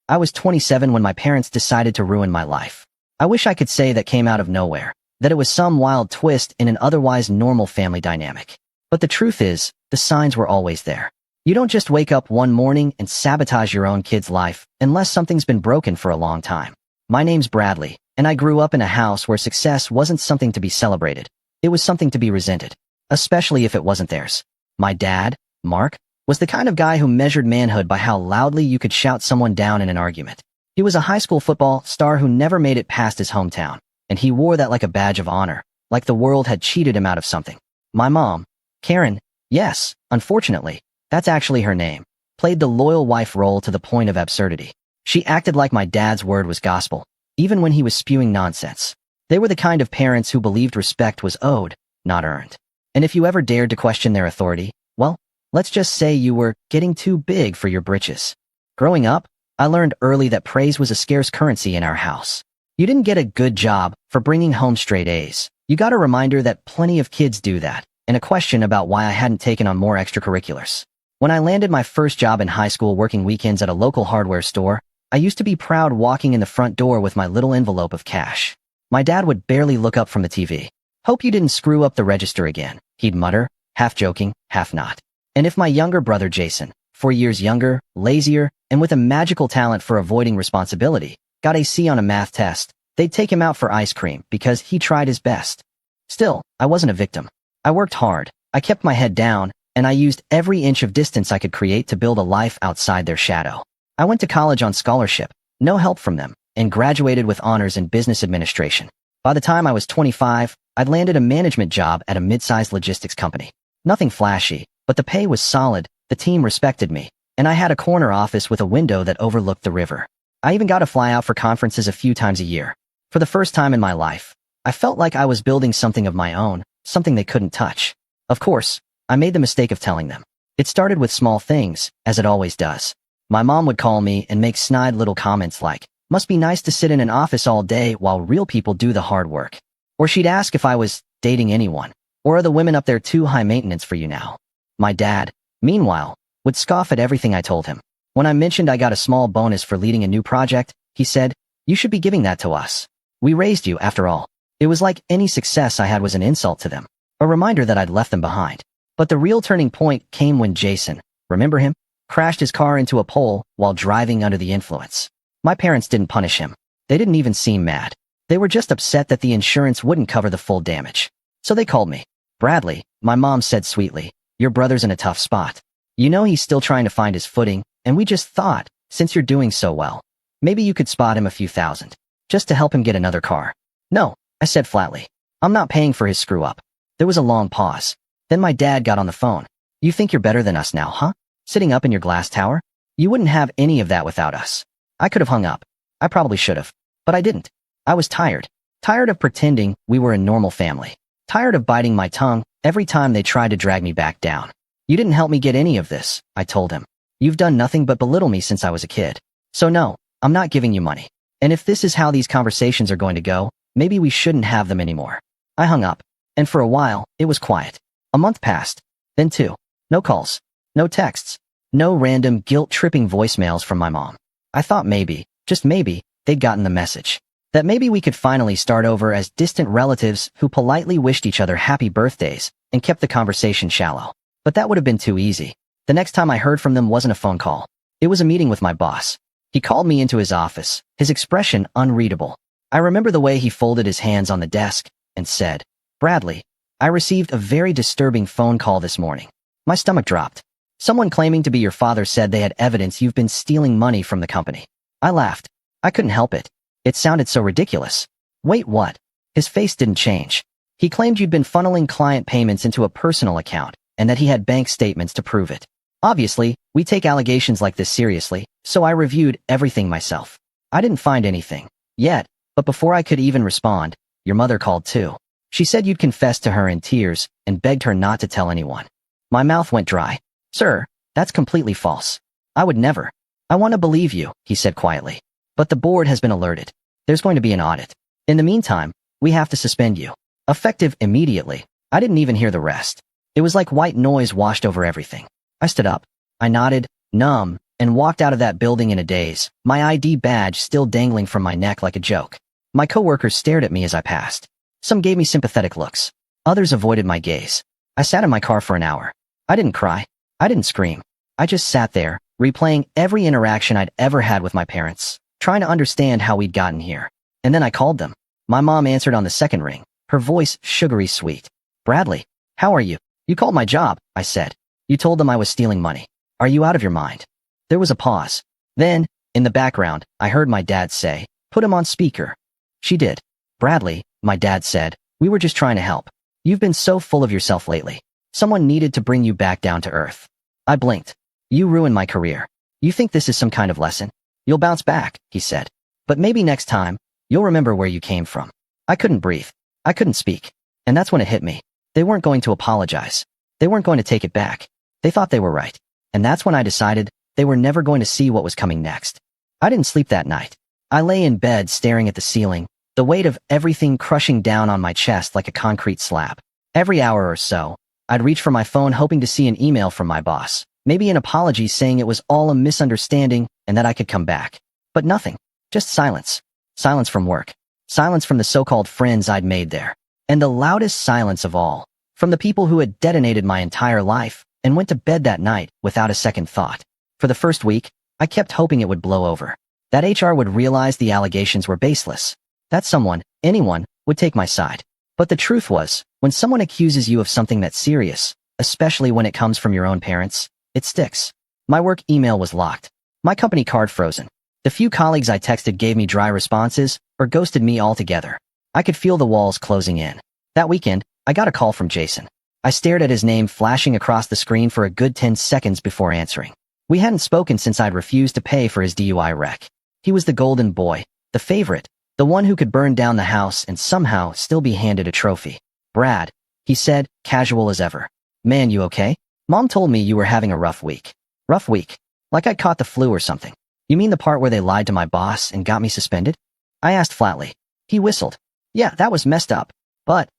I was 27 when my parents decided to ruin my life. I wish I could say that came out of nowhere, that it was some wild twist in an otherwise normal family dynamic. But the truth is, the signs were always there. You don't just wake up one morning and sabotage your own kid's life unless something's been broken for a long time. My name's Bradley, and I grew up in a house where success wasn't something to be celebrated. It was something to be resented, especially if it wasn't theirs. My dad, Mark, was the kind of guy who measured manhood by how loudly you could shout someone down in an argument. He was a high school football star who never made it past his hometown, and he wore that like a badge of honor, like the world had cheated him out of something. My mom, Karen, yes, unfortunately, that's actually her name, played the loyal wife role to the point of absurdity. She acted like my dad's word was gospel, even when he was spewing nonsense. They were the kind of parents who believed respect was owed, not earned. And if you ever dared to question their authority, well, let's just say you were getting too big for your britches. Growing up, I learned early that praise was a scarce currency in our house. You didn't get a good job for bringing home straight A's. You got a reminder that plenty of kids do that, and a question about why I hadn't taken on more extracurriculars. When I landed my first job in high school working weekends at a local hardware store, I used to be proud walking in the front door with my little envelope of cash. My dad would barely look up from the TV. "Hope you didn't screw up the register again," he'd mutter, half joking, half not. And if my younger brother Jason, 4 years younger, lazier, and with a magical talent for avoiding responsibility, got a C on a math test, they'd take him out for ice cream because he tried his best. Still, I wasn't a victim. I worked hard, I kept my head down, and I used every inch of distance I could create to build a life outside their shadow. I went to college on scholarship, no help from them, and graduated with honors in business administration. By the time I was 25, I'd landed a management job at a mid-sized logistics company. Nothing flashy, but the pay was solid, the team respected me, and I had a corner office with a window that overlooked the river. I even got to fly out for conferences a few times a year. For the first time in my life, I felt like I was building something of my own, something they couldn't touch. Of course, I made the mistake of telling them. It started with small things, as it always does. My mom would call me and make snide little comments like, "Must be nice to sit in an office all day while real people do the hard work." Or she'd ask if I was dating anyone, or are the women up there too high maintenance for you now? My dad, meanwhile, would scoff at everything I told him. When I mentioned I got a small bonus for leading a new project, he said, "You should be giving that to us. We raised you, after all." It was like any success I had was an insult to them, a reminder that I'd left them behind. But the real turning point came when Jason, remember him, crashed his car into a pole while driving under the influence. My parents didn't punish him. They didn't even seem mad. They were just upset that the insurance wouldn't cover the full damage. So they called me. "Bradley," my mom said sweetly, "your brother's in a tough spot. You know he's still trying to find his footing, and we just thought, since you're doing so well, maybe you could spot him a few thousand, just to help him get another car." "No," I said flatly. "I'm not paying for his screw-up." There was a long pause. Then my dad got on the phone. "You think you're better than us now, huh? Sitting up in your glass tower? You wouldn't have any of that without us." I could have hung up. I probably should have. But I didn't. I was tired. Tired of pretending we were a normal family. Tired of biting my tongue every time they tried to drag me back down. "You didn't help me get any of this," I told him. "You've done nothing but belittle me since I was a kid. So no, I'm not giving you money. And if this is how these conversations are going to go, maybe we shouldn't have them anymore." I hung up. And for a while, it was quiet. A month passed. Then 2. No calls. No texts. No random guilt-tripping voicemails from my mom. I thought maybe, just maybe, they'd gotten the message. That maybe we could finally start over as distant relatives who politely wished each other happy birthdays and kept the conversation shallow. But that would have been too easy. The next time I heard from them wasn't a phone call. It was a meeting with my boss. He called me into his office, his expression unreadable. I remember the way he folded his hands on the desk and said, "Bradley, I received a very disturbing phone call this morning." My stomach dropped. "Someone claiming to be your father said they had evidence you've been stealing money from the company." I laughed. I couldn't help it. It sounded so ridiculous. "Wait, what?" His face didn't change. "He claimed you'd been funneling client payments into a personal account, and that he had bank statements to prove it. Obviously, we take allegations like this seriously, so I reviewed everything myself. I didn't find anything. Yet, but before I could even respond, your mother called too. She said you'd confessed to her in tears and begged her not to tell anyone." My mouth went dry. "Sir, that's completely false. I would never." "I want to believe you," he said quietly. "But the board has been alerted. There's going to be an audit. In the meantime, we have to suspend you. Effective immediately." I didn't even hear the rest. It was like white noise washed over everything. I stood up. I nodded, numb, and walked out of that building in a daze, my ID badge still dangling from my neck like a joke. My coworkers stared at me as I passed. Some gave me sympathetic looks. Others avoided my gaze. I sat in my car for an hour. I didn't cry. I didn't scream. I just sat there, replaying every interaction I'd ever had with my parents, trying to understand how we'd gotten here. And then I called them. My mom answered on the second ring, her voice sugary sweet. "Bradley, how are you? You called my job," I said. "You told them I was stealing money. Are you out of your mind?" There was a pause. Then, in the background, I heard my dad say, "Put him on speaker." She did. "Bradley," my dad said, "we were just trying to help. You've been so full of yourself lately. Someone needed to bring you back down to earth." I blinked. "You ruined my career. You think this is some kind of lesson? You'll bounce back," he said. "But maybe next time, you'll remember where you came from." I couldn't breathe. I couldn't speak. And that's when it hit me. They weren't going to apologize. They weren't going to take it back. They thought they were right. And that's when I decided they were never going to see what was coming next. I didn't sleep that night. I lay in bed staring at the ceiling, the weight of everything crushing down on my chest like a concrete slab. Every hour or so, I'd reach for my phone hoping to see an email from my boss, maybe an apology saying it was all a misunderstanding and that I could come back. But nothing. Just silence. Silence from work. Silence from the so-called friends I'd made there. And the loudest silence of all, from the people who had detonated my entire life and went to bed that night without a second thought. For the first week, I kept hoping it would blow over. That HR would realize the allegations were baseless. That someone, anyone, would take my side. But the truth was, when someone accuses you of something that's serious, especially when it comes from your own parents, it sticks. My work email was locked. My company card frozen. The few colleagues I texted gave me dry responses or ghosted me altogether. I could feel the walls closing in. That weekend, I got a call from Jason. I stared at his name flashing across the screen for a good 10 seconds before answering. We hadn't spoken since I'd refused to pay for his DUI wreck. He was the golden boy, the favorite, the one who could burn down the house and somehow still be handed a trophy. "Brad," he said, casual as ever. "Man, you okay? Mom told me you were having a rough week." "Rough week? Like I caught the flu or something. You mean the part where they lied to my boss and got me suspended?" I asked flatly. He whistled. "Yeah, that was messed up. But,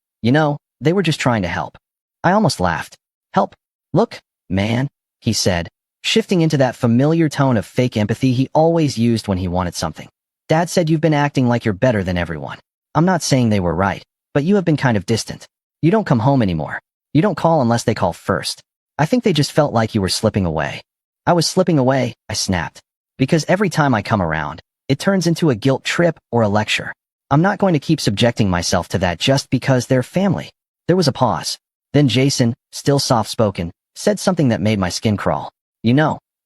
they were just trying to help." I almost laughed. "Help? Look, man," he said, shifting into that familiar tone of fake empathy he always used when he wanted something. "Dad said you've been acting like you're better than everyone. I'm not saying they were right, but you have been kind of distant. You don't come home anymore. You don't call unless they call first. I think they just felt like you were slipping away." "I was slipping away," I snapped. "Because every time I come around, it turns into a guilt trip or a lecture. I'm not going to keep subjecting myself to that just because they're family." There was a pause. Then Jason, still soft-spoken, said something that made my skin crawl.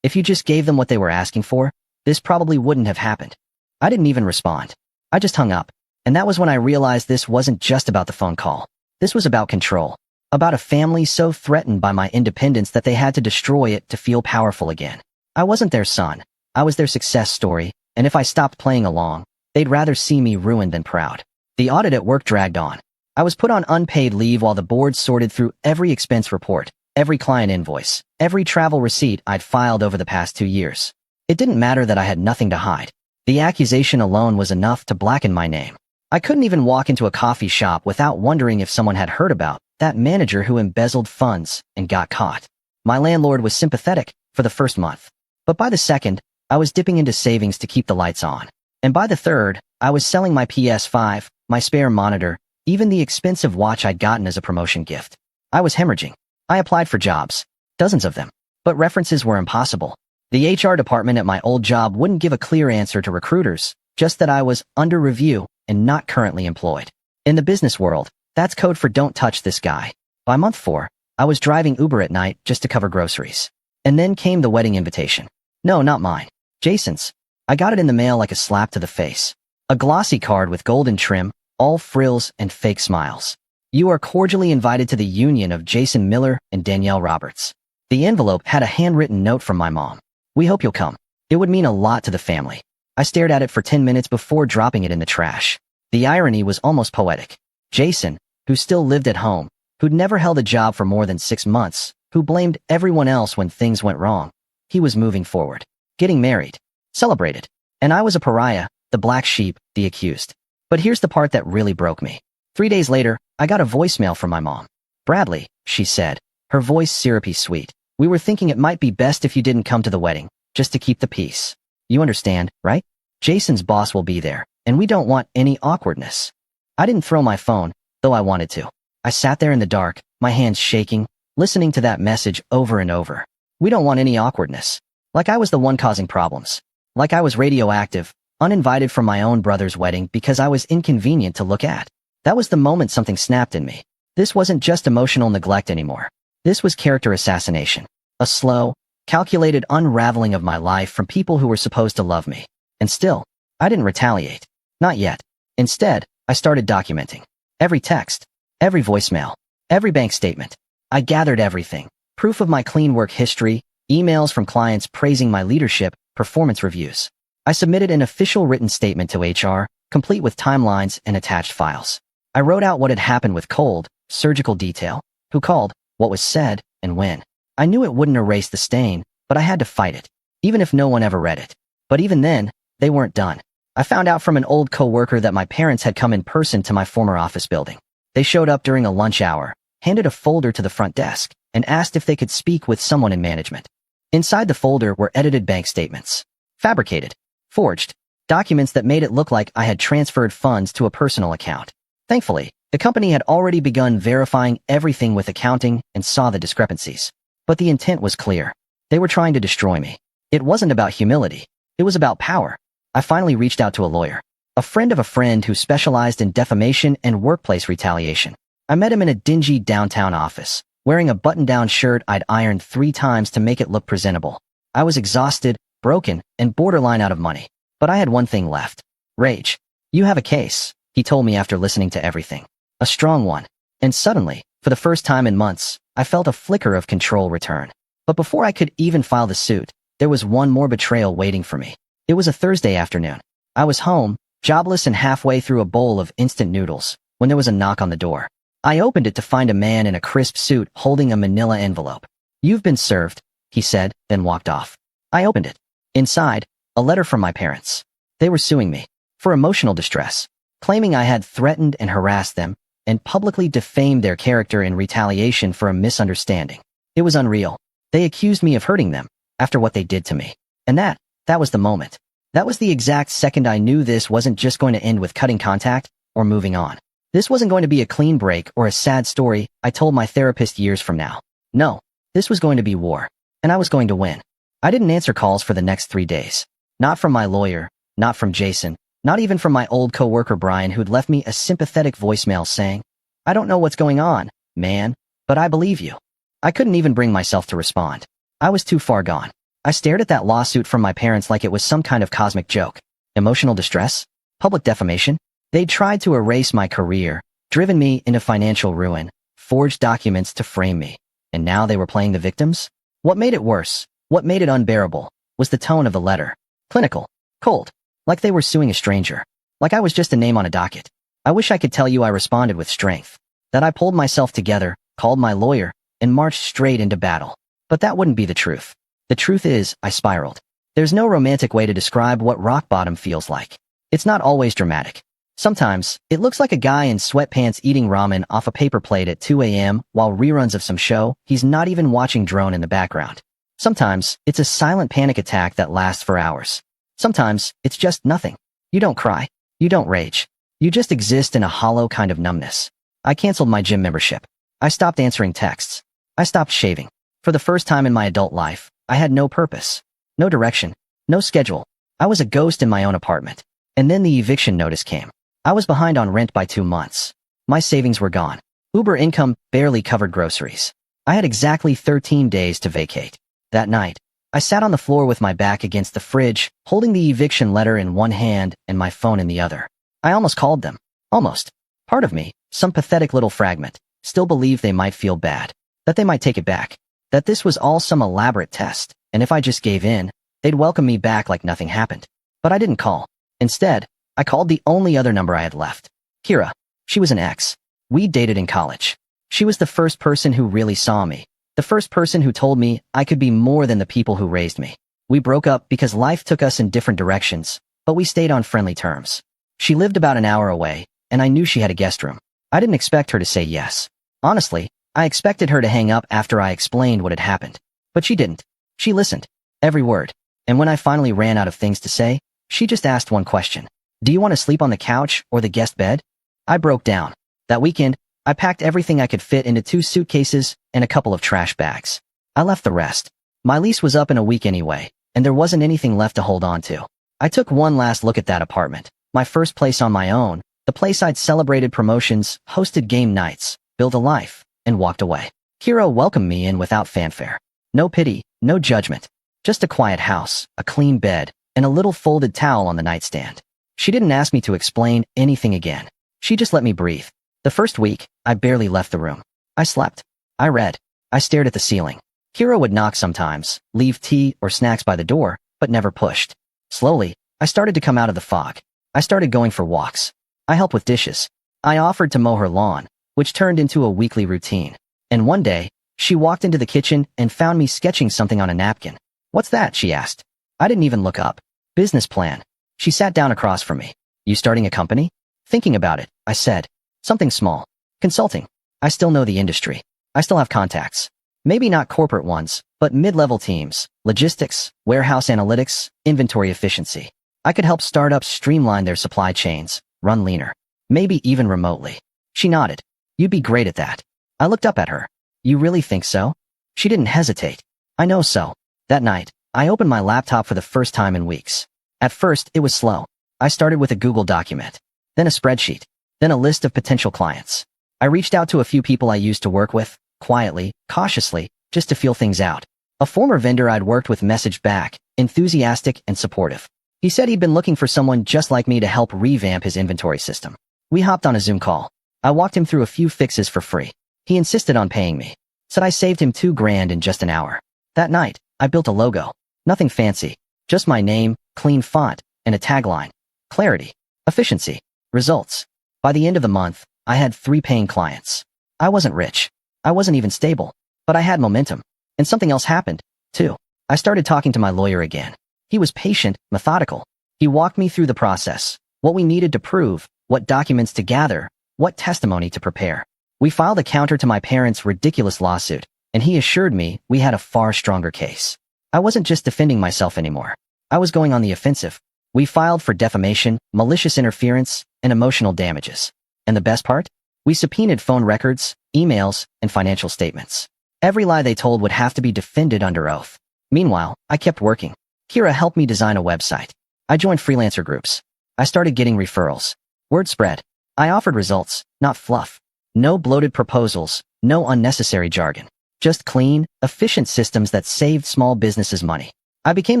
If you just gave them what they were asking for, this probably wouldn't have happened." I didn't even respond. I just hung up. And that was when I realized this wasn't just about the phone call. This was about control. About a family so threatened by my independence that they had to destroy it to feel powerful again. I wasn't their son. I was their success story, and if I stopped playing along, they'd rather see me ruined than proud. The audit at work dragged on. I was put on unpaid leave while the board sorted through every expense report, every client invoice, every travel receipt I'd filed over the past 2 years. It didn't matter that I had nothing to hide. The accusation alone was enough to blacken my name. I couldn't even walk into a coffee shop without wondering if someone had heard about that manager who embezzled funds and got caught. My landlord was sympathetic for the first month. But by the second, I was dipping into savings to keep the lights on. And by the third, I was selling my PS5, my spare monitor, even the expensive watch I'd gotten as a promotion gift. I was hemorrhaging. I applied for jobs. Dozens of them. But references were impossible. The HR department at my old job wouldn't give a clear answer to recruiters, just that I was under review and not currently employed. In the business world, that's code for don't touch this guy. By month 4, I was driving Uber at night just to cover groceries. And then came the wedding invitation. No, not mine. Jason's. I got it in the mail like a slap to the face. A glossy card with golden trim, all frills and fake smiles. "You are cordially invited to the union of Jason Miller and Danielle Roberts." The envelope had a handwritten note from my mom. "We hope you'll come. It would mean a lot to the family." I stared at it for 10 minutes before dropping it in the trash. The irony was almost poetic. Jason, who still lived at home, who'd never held a job for more than 6 months, who blamed everyone else when things went wrong. He was moving forward. Getting married. Celebrated. And I was a pariah, the black sheep, the accused. But here's the part that really broke me. 3 days later, I got a voicemail from my mom. "Bradley," she said, her voice syrupy sweet. "We were thinking it might be best if you didn't come to the wedding. just to keep the peace. You understand, right? Jason's boss will be there, and we don't want any awkwardness. I didn't throw my phone, though I wanted to. I sat there in the dark, my hands shaking, listening to that message over and over. We don't want any awkwardness. Like I was the one causing problems. Like I was radioactive, uninvited from my own brother's wedding because I was inconvenient to look at. That was the moment something snapped in me. This wasn't just emotional neglect anymore. This was character assassination. A slow, calculated unraveling of my life from people who were supposed to love me. And still, I didn't retaliate. Not yet. Instead, I started documenting. Every text, every voicemail, every bank statement. I gathered everything. Proof of my clean work history, emails from clients praising my leadership, performance reviews. I submitted an official written statement to HR, complete with timelines and attached files. I wrote out what had happened with cold, surgical detail, who called, what was said, and when. I knew it wouldn't erase the stain, but I had to fight it, even if no one ever read it. But even then, they weren't done. I found out from an old coworker that my parents had come in person to my former office building. They showed up during a lunch hour, handed a folder to the front desk, and asked if they could speak with someone in management. Inside the folder were edited bank statements. Fabricated. Forged. Documents that made it look like I had transferred funds to a personal account. Thankfully, the company had already begun verifying everything with accounting and saw the discrepancies. But the intent was clear. They were trying to destroy me. It wasn't about humility. It was about power. I finally reached out to a lawyer. A friend of a friend who specialized in defamation and workplace retaliation. I met him in a dingy downtown office, wearing a button-down shirt I'd ironed 3 times to make it look presentable. I was exhausted, broken, and borderline out of money. But I had one thing left. Rage. You have a case, he told me after listening to everything. A strong one. And suddenly, for the first time in months, I felt a flicker of control return. But before I could even file the suit, there was one more betrayal waiting for me. It was a Thursday afternoon. I was home, jobless and halfway through a bowl of instant noodles, when there was a knock on the door. I opened it to find a man in a crisp suit holding a manila envelope. You've been served, he said, then walked off. I opened it. Inside, a letter from my parents. They were suing me for emotional distress, claiming I had threatened and harassed them and publicly defamed their character in retaliation for a misunderstanding. It was unreal. They accused me of hurting them after what they did to me. And that was the moment. That was the exact second I knew this wasn't just going to end with cutting contact or moving on. This wasn't going to be a clean break or a sad story I told my therapist years from now. No, this was going to be war. And I was going to win. I didn't answer calls for the next 3 days. Not from my lawyer, not from Jason, not even from my old coworker Brian who'd left me a sympathetic voicemail saying, I don't know what's going on, man, but I believe you. I couldn't even bring myself to respond. I was too far gone. I stared at that lawsuit from my parents like it was some kind of cosmic joke. Emotional distress? Public defamation? They'd tried to erase my career, driven me into financial ruin, forged documents to frame me. And now they were playing the victims? What made it worse, what made it unbearable, was the tone of the letter. Clinical. Cold. Like they were suing a stranger. Like I was just a name on a docket. I wish I could tell you I responded with strength. That I pulled myself together, called my lawyer, and marched straight into battle. But that wouldn't be the truth. The truth is, I spiraled. There's no romantic way to describe what rock bottom feels like. It's not always dramatic. Sometimes, it looks like a guy in sweatpants eating ramen off a paper plate at 2 a.m. while reruns of some show he's not even watching drone in the background. Sometimes, it's a silent panic attack that lasts for hours. Sometimes, it's just nothing. You don't cry. You don't rage. You just exist in a hollow kind of numbness. I canceled my gym membership. I stopped answering texts. I stopped shaving. For the first time in my adult life, I had no purpose. No direction. No schedule. I was a ghost in my own apartment. And then the eviction notice came. I was behind on rent by 2 months. My savings were gone. Uber income barely covered groceries. I had exactly 13 days to vacate. That night, I sat on the floor with my back against the fridge, holding the eviction letter in one hand and my phone in the other. I almost called them. Almost. Part of me, some pathetic little fragment, still believed they might feel bad. That they might take it back. That this was all some elaborate test, and if I just gave in, they'd welcome me back like nothing happened. But I didn't call. Instead, I called the only other number I had left. Kira. She was an ex. We dated in college. She was the first person who really saw me. The first person who told me I could be more than the people who raised me. We broke up because life took us in different directions, but we stayed on friendly terms. She lived about an hour away, and I knew she had a guest room. I didn't expect her to say yes. Honestly, I expected her to hang up after I explained what had happened. But she didn't. She listened. Every word. And when I finally ran out of things to say, she just asked one question. Do you want to sleep on the couch or the guest bed? I broke down. That weekend, I packed everything I could fit into 2 suitcases and a couple of trash bags. I left the rest. My lease was up in a week anyway, and there wasn't anything left to hold on to. I took one last look at that apartment, my first place on my own, the place I'd celebrated promotions, hosted game nights, built a life, and walked away. Kira welcomed me in without fanfare. No pity, no judgment. Just a quiet house, a clean bed, and a little folded towel on the nightstand. She didn't ask me to explain anything again. She just let me breathe. The first week, I barely left the room. I slept. I read. I stared at the ceiling. Kira would knock sometimes, leave tea or snacks by the door, but never pushed. Slowly, I started to come out of the fog. I started going for walks. I helped with dishes. I offered to mow her lawn, which turned into a weekly routine. And one day, she walked into the kitchen and found me sketching something on a napkin. What's that? She asked. I didn't even look up. Business plan. She sat down across from me. You starting a company? Thinking about it, I said. Something small. Consulting. I still know the industry. I still have contacts. Maybe not corporate ones, but mid-level teams, logistics, warehouse analytics, inventory efficiency. I could help startups streamline their supply chains, run leaner. Maybe even remotely. She nodded. You'd be great at that. I looked up at her. You really think so? She didn't hesitate. I know so. That night, I opened my laptop for the first time in weeks. At first, it was slow. I started with a Google document, then a spreadsheet, then a list of potential clients. I reached out to a few people I used to work with, quietly, cautiously, just to feel things out. A former vendor I'd worked with messaged back, enthusiastic and supportive. He said he'd been looking for someone just like me to help revamp his inventory system. We hopped on a Zoom call. I walked him through a few fixes for free. He insisted on paying me. Said I saved him $2,000 in just an hour. That night, I built a logo. Nothing fancy. Just my name, clean font, and a tagline. Clarity. Efficiency. Results. By the end of the month, I had 3 paying clients. I wasn't rich. I wasn't even stable. But I had momentum. And something else happened, too. I started talking to my lawyer again. He was patient, methodical. He walked me through the process, what we needed to prove, what documents to gather, what testimony to prepare. We filed a counter to my parents' ridiculous lawsuit, and he assured me we had a far stronger case. I wasn't just defending myself anymore. I was going on the offensive. We filed for defamation, malicious interference, and emotional damages. And the best part? We subpoenaed phone records, emails, and financial statements. Every lie they told would have to be defended under oath. Meanwhile, I kept working. Kira helped me design a website. I joined freelancer groups. I started getting referrals. Word spread. I offered results, not fluff. No bloated proposals, no unnecessary jargon. Just clean, efficient systems that saved small businesses money. I became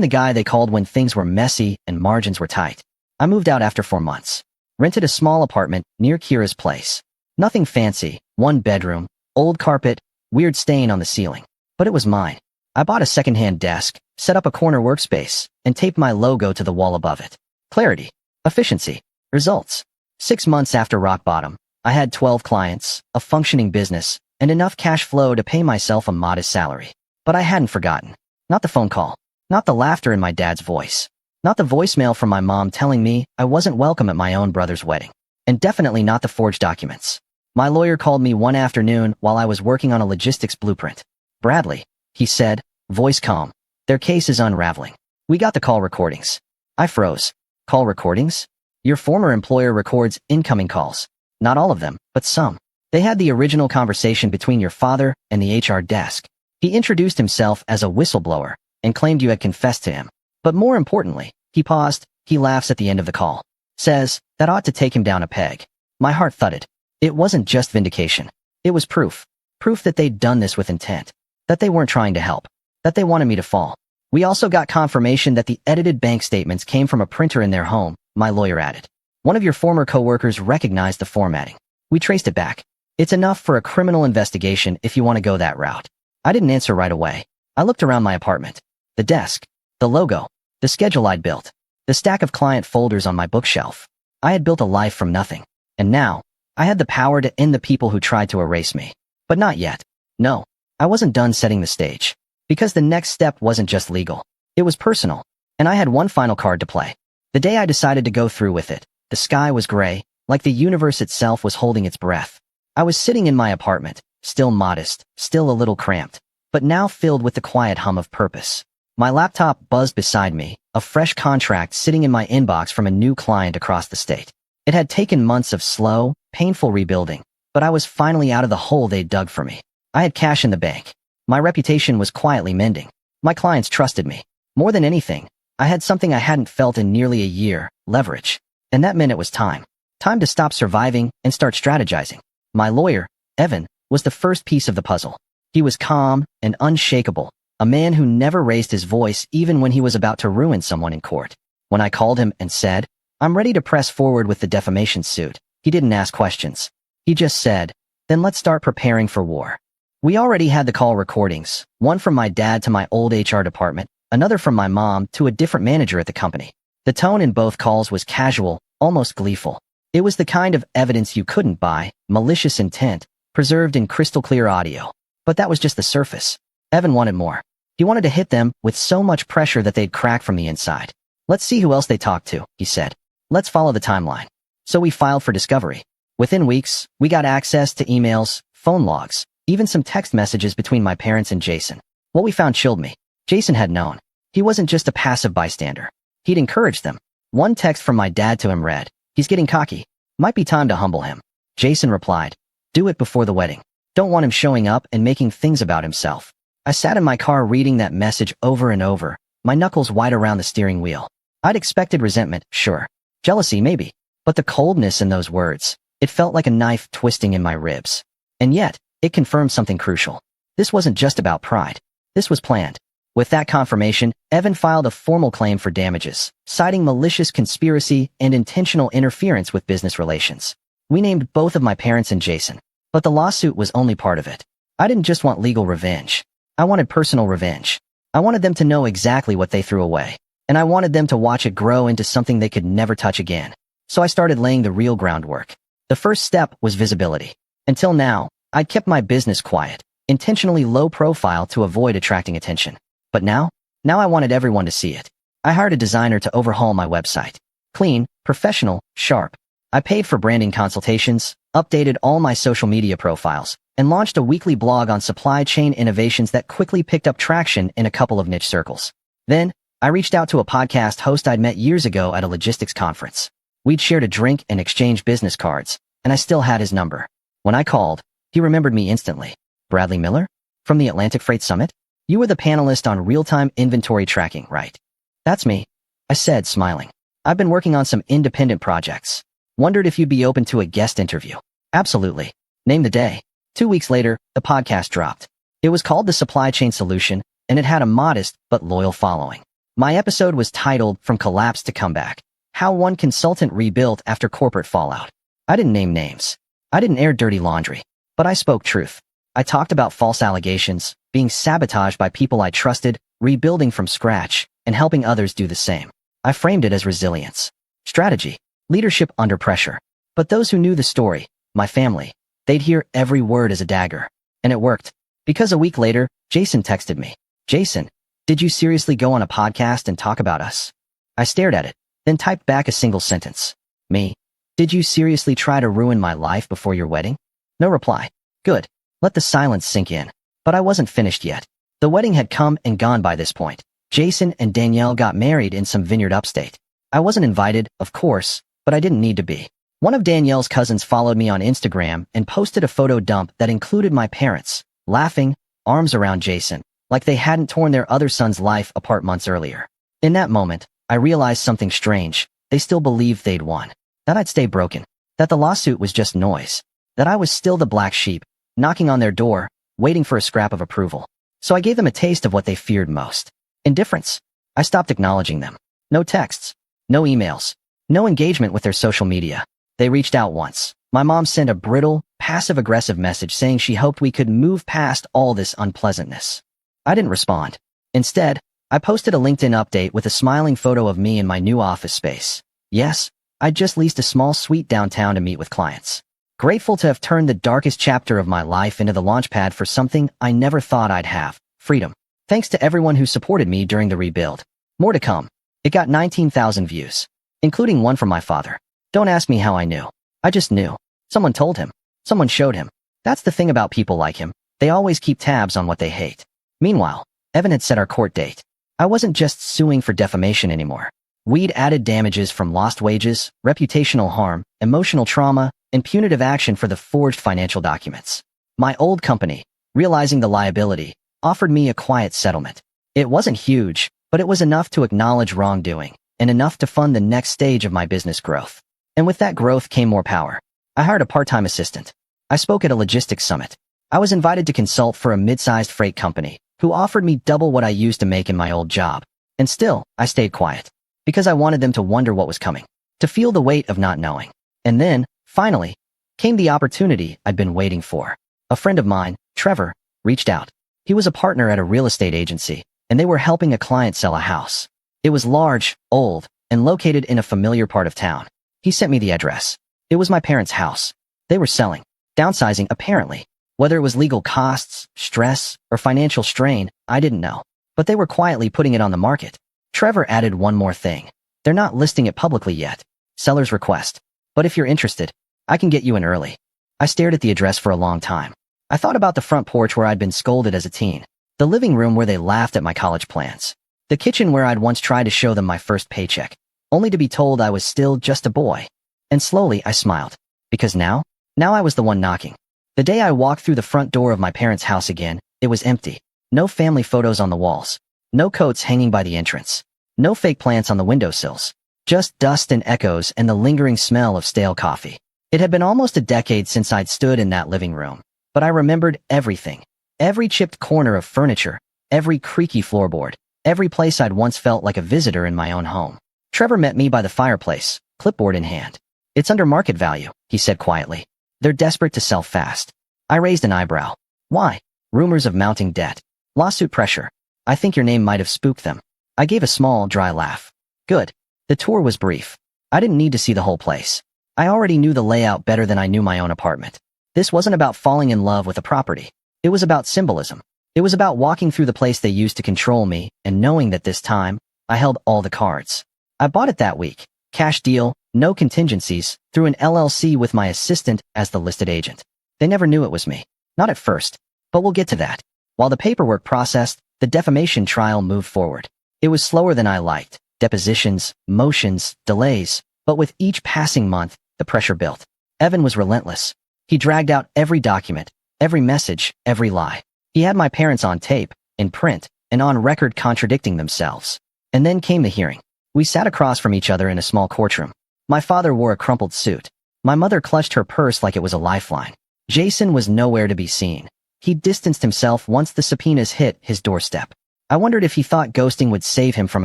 the guy they called when things were messy and margins were tight. I moved out after 4 months. Rented a small apartment near Kira's place. Nothing fancy, 1 bedroom, old carpet, weird stain on the ceiling. But it was mine. I bought a secondhand desk, set up a corner workspace, and taped my logo to the wall above it. Clarity. Efficiency. Results. 6 months after rock bottom, I had 12 clients, a functioning business, and enough cash flow to pay myself a modest salary. But I hadn't forgotten. Not the phone call. Not the laughter in my dad's voice. Not the voicemail from my mom telling me I wasn't welcome at my own brother's wedding. And definitely not the forged documents. My lawyer called me one afternoon while I was working on a logistics blueprint. Bradley, he said, voice calm. Their case is unraveling. We got the call recordings. I froze. Call recordings? Your former employer records incoming calls. Not all of them, but some. They had the original conversation between your father and the HR desk. He introduced himself as a whistleblower and claimed you had confessed to him. But more importantly, he paused, he laughs at the end of the call. Says, that ought to take him down a peg. My heart thudded. It wasn't just vindication. It was proof. Proof that they'd done this with intent. That they weren't trying to help. That they wanted me to fall. We also got confirmation that the edited bank statements came from a printer in their home, my lawyer added. One of your former coworkers recognized the formatting. We traced it back. It's enough for a criminal investigation if you want to go that route. I didn't answer right away. I looked around my apartment. The desk. The logo. The schedule I'd built. The stack of client folders on my bookshelf. I had built a life from nothing. And now, I had the power to end the people who tried to erase me. But not yet. No. I wasn't done setting the stage. Because the next step wasn't just legal. It was personal. And I had one final card to play. The day I decided to go through with it, the sky was gray, like the universe itself was holding its breath. I was sitting in my apartment, still modest, still a little cramped, but now filled with the quiet hum of purpose. My laptop buzzed beside me, a fresh contract sitting in my inbox from a new client across the state. It had taken months of slow, painful rebuilding, but I was finally out of the hole they'd dug for me. I had cash in the bank. My reputation was quietly mending. My clients trusted me. More than anything, I had something I hadn't felt in nearly a year, leverage. And that meant it was time. Time to stop surviving and start strategizing. My lawyer, Evan, was the first piece of the puzzle. He was calm and unshakable, a man who never raised his voice even when he was about to ruin someone in court. When I called him and said, "I'm ready to press forward with the defamation suit," he didn't ask questions. He just said, "Then let's start preparing for war." We already had the call recordings, one from my dad to my old HR department, another from my mom to a different manager at the company. The tone in both calls was casual, almost gleeful. It was the kind of evidence you couldn't buy, malicious intent, preserved in crystal clear audio. But that was just the surface. Evan wanted more. He wanted to hit them with so much pressure that they'd crack from the inside. "Let's see who else they talked to," he said. "Let's follow the timeline." So we filed for discovery. Within weeks, we got access to emails, phone logs, even some text messages between my parents and Jason. What we found chilled me. Jason had known. He wasn't just a passive bystander. He'd encouraged them. One text from my dad to him read, "He's getting cocky. Might be time to humble him." Jason replied, "Do it before the wedding. Don't want him showing up and making things about himself." I sat in my car reading that message over and over, my knuckles wide around the steering wheel. I'd expected resentment, sure. Jealousy, maybe. But the coldness in those words, it felt like a knife twisting in my ribs. And yet, it confirmed something crucial. This wasn't just about pride. This was planned. With that confirmation, Evan filed a formal claim for damages, citing malicious conspiracy and intentional interference with business relations. We named both of my parents and Jason. But the lawsuit was only part of it. I didn't just want legal revenge. I wanted personal revenge. I wanted them to know exactly what they threw away. And I wanted them to watch it grow into something they could never touch again. So I started laying the real groundwork. The first step was visibility. Until now, I'd kept my business quiet, intentionally low profile to avoid attracting attention. But now I wanted everyone to see it. I hired a designer to overhaul my website. Clean, professional, sharp. I paid for branding consultations, updated all my social media profiles, and launched a weekly blog on supply chain innovations that quickly picked up traction in a couple of niche circles. Then, I reached out to a podcast host I'd met years ago at a logistics conference. We'd shared a drink and exchanged business cards, and I still had his number. When I called, he remembered me instantly. "Bradley Miller? From the Atlantic Freight Summit? You were the panelist on real-time inventory tracking, right?" "That's me," I said, smiling. "I've been working on some independent projects. Wondered if you'd be open to a guest interview." "Absolutely. Name the day." 2 weeks later, the podcast dropped. It was called The Supply Chain Solution, and it had a modest but loyal following. My episode was titled From Collapse to Comeback: How One Consultant Rebuilt After Corporate Fallout. I didn't name names. I didn't air dirty laundry. But I spoke truth. I talked about false allegations, being sabotaged by people I trusted, rebuilding from scratch, and helping others do the same. I framed it as resilience, strategy, leadership under pressure. But those who knew the story, my family, they'd hear every word as a dagger. And it worked. Because a week later, Jason texted me. "Jason, did you seriously go on a podcast and talk about us?" I stared at it, then typed back a single sentence. "Me? Did you seriously try to ruin my life before your wedding?" No reply. Good. Let the silence sink in. But I wasn't finished yet. The wedding had come and gone by this point. Jason and Danielle got married in some vineyard upstate. I wasn't invited, of course, but I didn't need to be. One of Danielle's cousins followed me on Instagram and posted a photo dump that included my parents, laughing, arms around Jason, like they hadn't torn their other son's life apart months earlier. In that moment, I realized something strange. They still believed they'd won. That I'd stay broken. That the lawsuit was just noise. That I was still the black sheep, knocking on their door, waiting for a scrap of approval. So I gave them a taste of what they feared most. Indifference. I stopped acknowledging them. No texts. No emails. No engagement with their social media. They reached out once. My mom sent a brittle, passive-aggressive message saying she hoped we could move past all this unpleasantness. I didn't respond. Instead, I posted a LinkedIn update with a smiling photo of me in my new office space. Yes, I'd just leased a small suite downtown to meet with clients. Grateful to have turned the darkest chapter of my life into the launchpad for something I never thought I'd have: freedom. Thanks to everyone who supported me during the rebuild. More to come. It got 19,000 views, including one from my father. Don't ask me how I knew. I just knew. Someone told him. Someone showed him. That's the thing about people like him. They always keep tabs on what they hate. Meanwhile, Evan had set our court date. I wasn't just suing for defamation anymore. We'd added damages from lost wages, reputational harm, emotional trauma, and punitive action for the forged financial documents. My old company, realizing the liability, offered me a quiet settlement. It wasn't huge, but it was enough to acknowledge wrongdoing, and enough to fund the next stage of my business growth. And with that growth came more power. I hired a part-time assistant. I spoke at a logistics summit. I was invited to consult for a mid-sized freight company, who offered me double what I used to make in my old job. And still, I stayed quiet. Because I wanted them to wonder what was coming. To feel the weight of not knowing. And then, finally, came the opportunity I'd been waiting for. A friend of mine, Trevor, reached out. He was a partner at a real estate agency, and they were helping a client sell a house. It was large, old, and located in a familiar part of town. He sent me the address. It was my parents' house. They were selling. Downsizing, apparently. Whether it was legal costs, stress, or financial strain, I didn't know. But they were quietly putting it on the market. Trevor added one more thing. They're not listing it publicly yet. Seller's request. But if you're interested, I can get you in early. I stared at the address for a long time. I thought about the front porch where I'd been scolded as a teen. The living room where they laughed at my college plans. The kitchen where I'd once tried to show them my first paycheck, only to be told I was still just a boy. And slowly I smiled. Because now I was the one knocking. The day I walked through the front door of my parents' house again, it was empty. No family photos on the walls. No coats hanging by the entrance. No fake plants on the windowsills. Just dust and echoes and the lingering smell of stale coffee. It had been almost a decade since I'd stood in that living room, but I remembered everything. Every chipped corner of furniture, every creaky floorboard, every place I'd once felt like a visitor in my own home. Trevor met me by the fireplace, clipboard in hand. It's under market value, he said quietly. They're desperate to sell fast. I raised an eyebrow. Why? Rumors of mounting debt. Lawsuit pressure. I think your name might have spooked them. I gave a small, dry laugh. Good. The tour was brief. I didn't need to see the whole place. I already knew the layout better than I knew my own apartment. This wasn't about falling in love with a property. It was about symbolism. It was about walking through the place they used to control me and knowing that this time, I held all the cards. I bought it that week. Cash deal, no contingencies, through an LLC with my assistant as the listed agent. They never knew it was me. Not at first. But we'll get to that. While the paperwork processed, the defamation trial moved forward. It was slower than I liked. Depositions, motions, delays. But with each passing month, the pressure built. Evan was relentless. He dragged out every document, every message, every lie. He had my parents on tape, in print, and on record contradicting themselves. And then came the hearing. We sat across from each other in a small courtroom. My father wore a crumpled suit. My mother clutched her purse like it was a lifeline. Jason was nowhere to be seen. He distanced himself once the subpoenas hit his doorstep. I wondered if he thought ghosting would save him from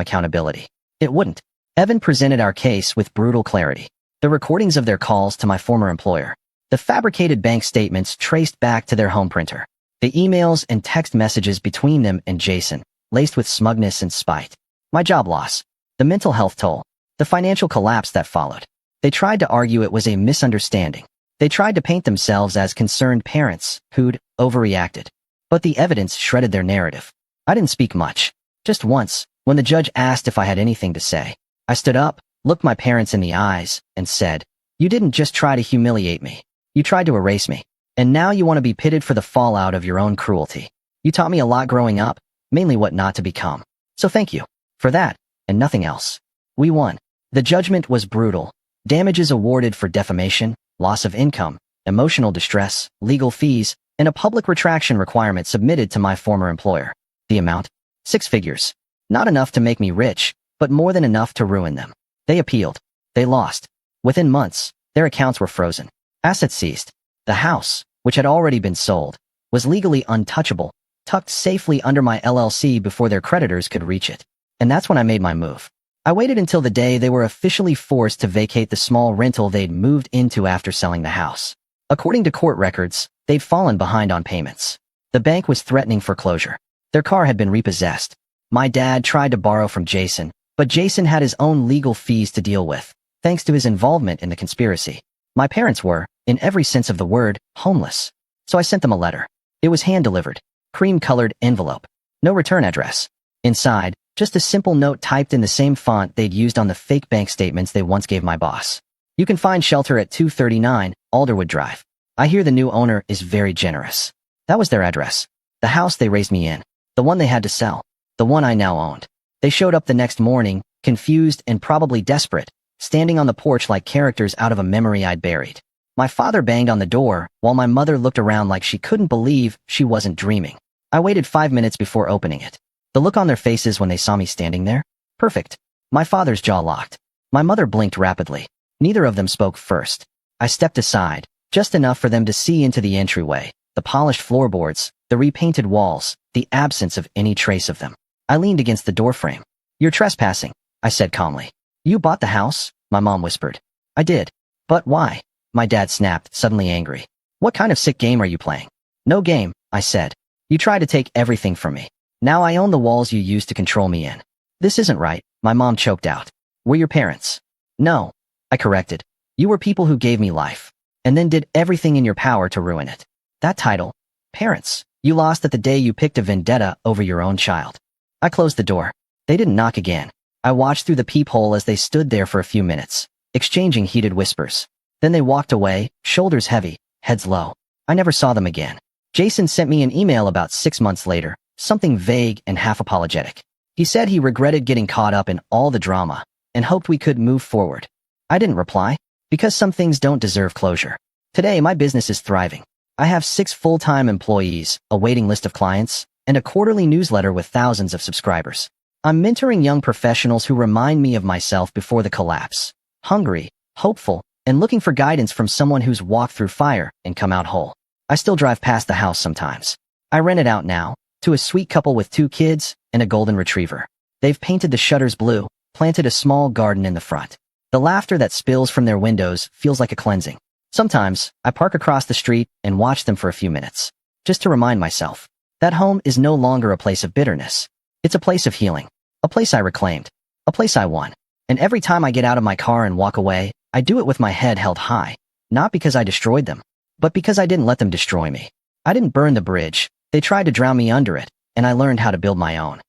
accountability. It wouldn't. Evan presented our case with brutal clarity. The recordings of their calls to my former employer. The fabricated bank statements traced back to their home printer. The emails and text messages between them and Jason, laced with smugness and spite. My job loss. The mental health toll. The financial collapse that followed. They tried to argue it was a misunderstanding. They tried to paint themselves as concerned parents who'd overreacted. But the evidence shredded their narrative. I didn't speak much. Just once, when the judge asked if I had anything to say. I stood up, looked my parents in the eyes, and said, "You didn't just try to humiliate me. You tried to erase me. And now you want to be pitted for the fallout of your own cruelty. You taught me a lot growing up, mainly what not to become. So thank you. For that, and nothing else." We won. The judgment was brutal. Damages awarded for defamation, loss of income, emotional distress, legal fees, and a public retraction requirement submitted to my former employer. The amount? 6 figures. Not enough to make me rich, but more than enough to ruin them. They appealed. They lost. Within months, their accounts were frozen. Assets seized. The house, which had already been sold, was legally untouchable, tucked safely under my LLC before their creditors could reach it. And that's when I made my move. I waited until the day they were officially forced to vacate the small rental they'd moved into after selling the house. According to court records, they'd fallen behind on payments. The bank was threatening foreclosure. Their car had been repossessed. My dad tried to borrow from Jason, but Jason had his own legal fees to deal with, thanks to his involvement in the conspiracy. My parents were, in every sense of the word, homeless. So I sent them a letter. It was hand-delivered, cream-colored envelope. No return address. Inside, just a simple note typed in the same font they'd used on the fake bank statements they once gave my boss. "You can find shelter at 239 Alderwood Drive. I hear the new owner is very generous." That was their address. The house they raised me in. The one they had to sell. The one I now owned. They showed up the next morning, confused and probably desperate, standing on the porch like characters out of a memory I'd buried. My father banged on the door, while my mother looked around like she couldn't believe she wasn't dreaming. I waited 5 minutes before opening it. The look on their faces when they saw me standing there? Perfect. My father's jaw locked. My mother blinked rapidly. Neither of them spoke first. I stepped aside, just enough for them to see into the entryway, the polished floorboards, the repainted walls, the absence of any trace of them. I leaned against the doorframe. "You're trespassing," I said calmly. "You bought the house?" my mom whispered. "I did. But why?" my dad snapped, suddenly angry. "What kind of sick game are you playing?" "No game," I said. "You tried to take everything from me. Now I own the walls you used to control me in." "This isn't right," my mom choked out. "We're your parents." "No," I corrected. "You were people who gave me life, and then did everything in your power to ruin it." "That title, parents, you lost at the day you picked a vendetta over your own child." I closed the door. They didn't knock again. I watched through the peephole as they stood there for a few minutes, exchanging heated whispers. Then they walked away, shoulders heavy, heads low. I never saw them again. Jason sent me an email about 6 months later, something vague and half apologetic. He said he regretted getting caught up in all the drama and hoped we could move forward. I didn't reply, because some things don't deserve closure. Today, my business is thriving. I have 6 full-time employees, a waiting list of clients, and a quarterly newsletter with thousands of subscribers. I'm mentoring young professionals who remind me of myself before the collapse, hungry, hopeful, and looking for guidance from someone who's walked through fire and come out whole. I still drive past the house sometimes. I rent it out now, to a sweet couple with 2 kids and a golden retriever. They've painted the shutters blue, planted a small garden in the front. The laughter that spills from their windows feels like a cleansing. Sometimes, I park across the street and watch them for a few minutes, just to remind myself that home is no longer a place of bitterness. It's a place of healing, a place I reclaimed, a place I won. And every time I get out of my car and walk away, I do it with my head held high, not because I destroyed them, but because I didn't let them destroy me. I didn't burn the bridge. They tried to drown me under it, and I learned how to build my own.